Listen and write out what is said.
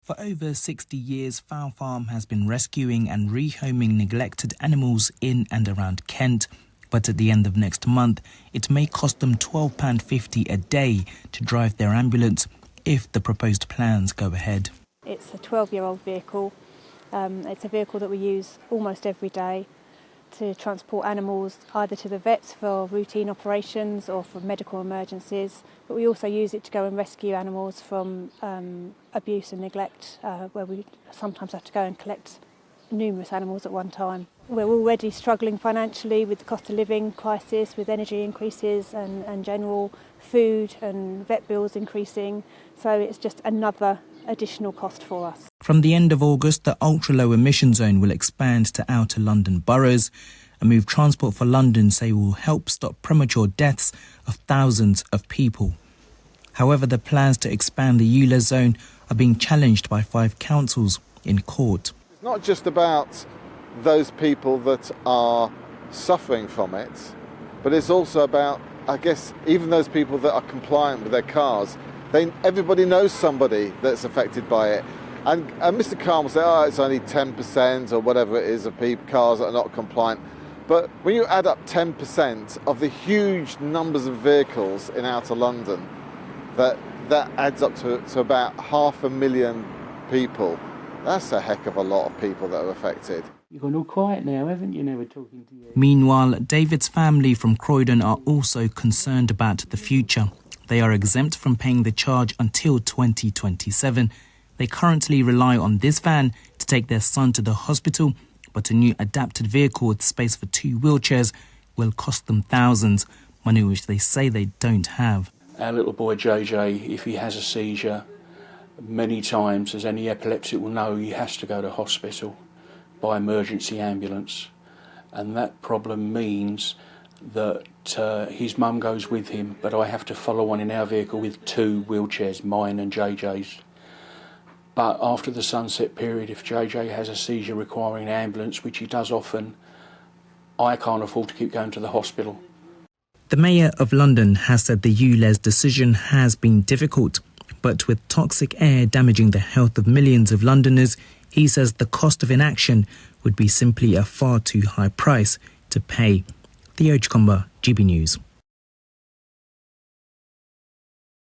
For over 60 years, Fowl Farm has been rescuing and rehoming neglected animals in and around Kent. But at the end of next month, it may cost them £12.50 a day to drive their ambulance if the proposed plans go ahead. It's a 12-year-old vehicle. It's a vehicle that we use almost every day to transport animals either to the vets for routine operations or for medical emergencies, but we also use it to go and rescue animals from abuse and neglect, where we sometimes have to go and collect numerous animals at one time. We're already struggling financially with the cost of living crisis, with energy increases and general food and vet bills increasing, so it's just another additional cost for us. From the end of August, the ultra-low emission zone will expand to outer London boroughs. A move Transport for London say will help stop premature deaths of thousands of people. However, the plans to expand the Ulez zone are being challenged by 5 councils in court. It's not just about those people that are suffering from it, but it's also about, I guess, even those people that are compliant with their cars. Everybody knows somebody that's affected by it. And Mr. Khan will say, oh, it's only 10% or whatever it is of cars that are not compliant. But when you add up 10% of the huge numbers of vehicles in outer London, that adds up to about 500,000 people. That's a heck of a lot of people that are affected. You've gone all quiet now, haven't you? Now we're talking to you. Meanwhile, David's family from Croydon are also concerned about the future. They are exempt from paying the charge until 2027. They currently rely on this van to take their son to the hospital, but a new adapted vehicle with space for 2 wheelchairs will cost them thousands, money which they say they don't have. Our little boy JJ, if he has a seizure, many times, as any epileptic will know, he has to go to hospital by emergency ambulance. And that problem means that his mum goes with him, but I have to follow on in our vehicle with 2 wheelchairs, mine and JJ's. But after the sunset period, if JJ has a seizure requiring an ambulance, which he does often, I can't afford to keep going to the hospital. The Mayor of London has said the Ulez decision has been difficult, but with toxic air damaging the health of millions of Londoners, he says the cost of inaction would be simply a far too high price to pay. Theo Chikomba, GB News.